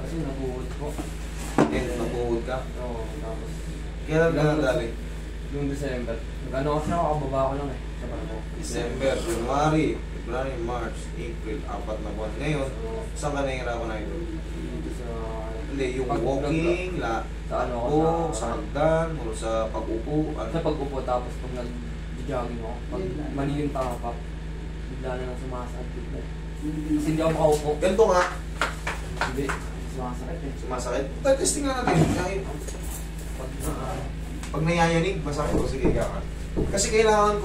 Kasi nabuhod ko. Nabuhod ka? Oo, tapos... Kailan ka nadali? Noong December. Nag-ano kasi ako, kababa ko lang eh. Sa barko. December, January, February, March, April, 4 na buwan. Ngayon, saan ka nahihirapan na ito? Dito sa... Hindi, yung walking, sa ano ako, sa hagdan, o sa pag-upo. Sa pag-upo, tapos pag nag-jogging ako, pag maniling pa, bigla na lang sumasakit bigla. Kasi hindi ako makaupo. Ganito nga. Hindi, sumasakit eh. Sumasakit? Testing nga natin. Pag nayayanig, masakit ko, sige ka. Kasi kailangan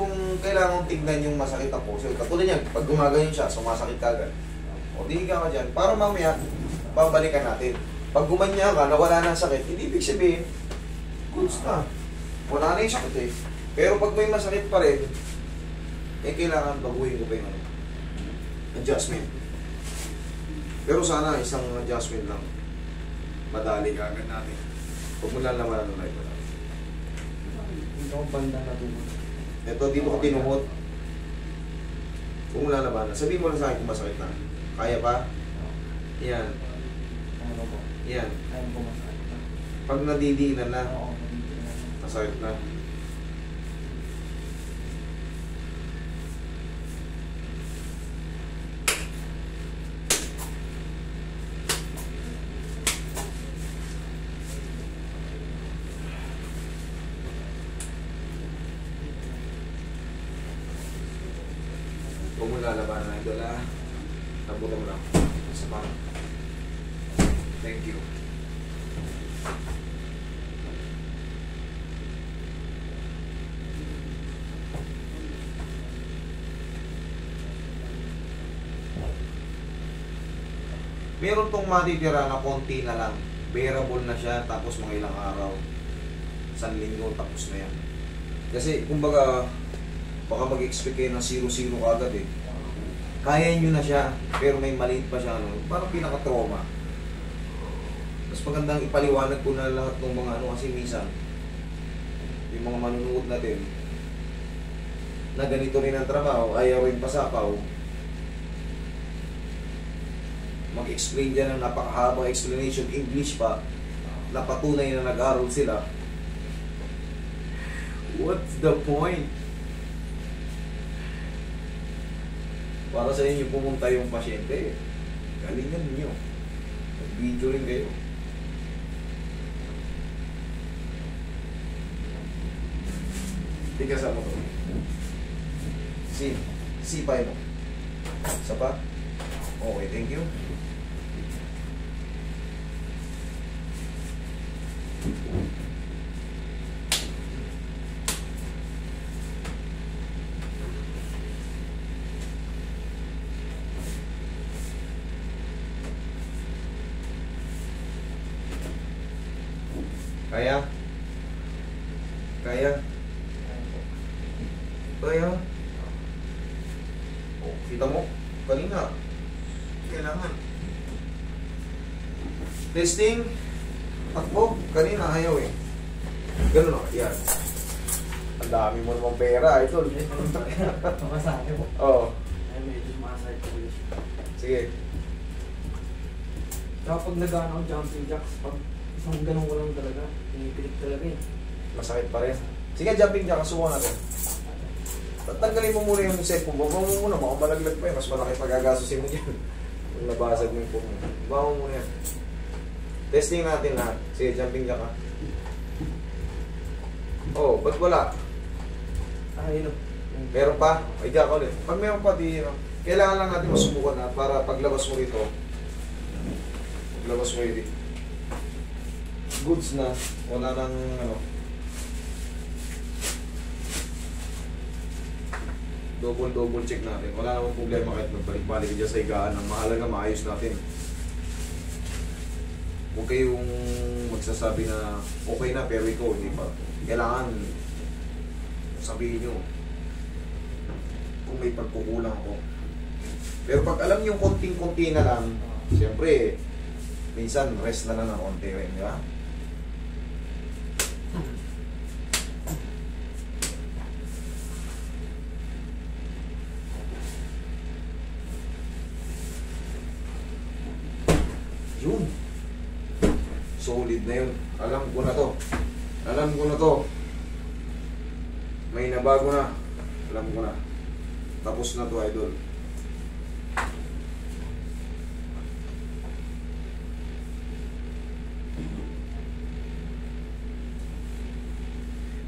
tignan yung masakit ang puso. Katulad yan, pag gumaganyan siya, sumasakit ka agad. O di ka dyan, para mamaya, babalikan natin. Pag gumanya ka, nawala na sakit, hindi ibig sabihin, goods na. Wala na yung sakit eh. Pero pag may masakit pa rin, kailangan baguhin ko pa yung adjustment. Pero sana isang adjustment lang. Madali ka agad natin. Huwag mo lang naman ang life. Hindi ako banda na tumot. Ito, dito ko tinuhot. Huwag mo lang naman. Sabihin mo lang sa akin kung masakit na. Kaya pa? Yan. Ano po? Yan. Kaya po masakit na. Pag nadidiinan na, Oo, nadidiinan na. masakit na. Huwag mo lalabanan na idol ha. Tabutan mo lang. Isa pa. Thank you. Meron tong matitira na konti na lang. Bearable na siya tapos mga ilang araw. 1 linggo tapos na yan. Kasi kumbaga baka mag-expect kayo ng 0-0 agad eh. Kaya nyo na siya, pero may maliit pa siya, parang pinaka-trauma. Mas magandang ipaliwanag ko na lahat ng mga kasi minsan, yung mga manunood natin, na ganito rin ang trabaho, ayaw rin pasapaw, mag-explain dyan ng napakahabang explanation, English pa, na patunay na nag-aral sila. What's the point? Para sa inyo pumunta yung pasyente, galingan niyo. Mag-video rin kayo. Tigasan mo to. Sipay mo. Isa pa? Okay, thank you. Kaya? Kaya? Kaya? Oh, kita mo? Kanina. Kailangan. Testing. Takbo. Kanina ayaw eh. Ganun o. Yan. Ang dami mo namang pera. Ito. Masakit po. Oo. Ay, medyo masakit po yun. Sige. Kapag nag-ano ang jumping jacks, pag isang ganun ko lang talaga, pinipilit talaga eh. Masakit pa rin. Sige, jumping jack. Subukan natin. Tatanggalin mo muna yung set mo. Bawa mo muna. Baka malaglag pa eh. Mas malaki pagagasusin mo dyan. Kung nabasag mo yung phone mo. Bawa mo muna yan. Testing natin lahat. Sige, jumping jack ha. Oh, ba't wala? Yun o. Meron pa? Ay, jack ulit. Pag meron pa, di yun. Kailangan lang natin masubukan na para paglabas mo rito. Paglabas mo rito. Goods na. Wala nang ano. Double check natin. Wala namang problema kahit magbalik-balik ka dyan sa higaan. Ang mahalaga maayos natin. Huwag kayong magsasabi na okay na pero ikaw hindi pa. Kailangan sabihin nyo kung may pagkukulang ako. Pero pag alam nyo konting-konti na lang, siyempre minsan rest na lang ng konti rin, di ba? Yun. Solid na yun. Alam ko na to. Alam ko na to. May nabago na. Alam ko na. Tapos na to, idol.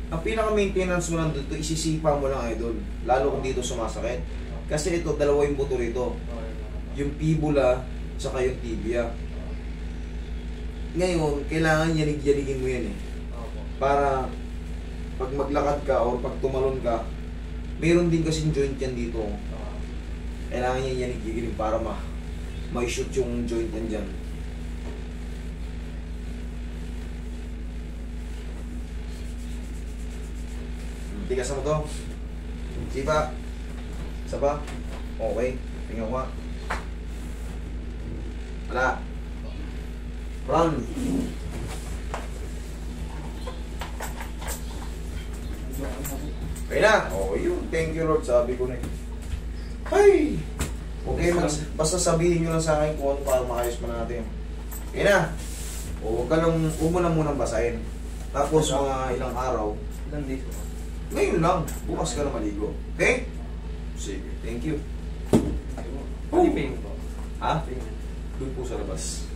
Ang pinaka-maintenance mo lang dito, isisipa mo lang, idol. Lalo kung dito sumasakit. Kasi ito, dalawa yung buto rito. Yung fibula, tsaka yung tibia. Ngayon, kailangan yanig-yanigin mo yan eh. Para pag maglakad ka o pag tumalon ka, mayroon din kasing joint yan dito. Kailangan yan yanig-yanigin para ma-shoot yung joint yan dyan. Tigasan mo to. Sipa. Isa pa. Okay. Tingnan ko. Wala. Run. Okay na. Oh, yun. Thank you, Lord. Sabi ko na. Ay! Okay, basta sabihin nyo lang sa akin kung ano para maayos pa natin. Okay na. O, huwag mo lang munang basahin. Tapos mga ilang araw. Ilang days mo? Ngayon lang. Bukas ka na maligo. Okay? Sige. Thank you. Pwede payment po. Ha? Payment. Doon po sa labas.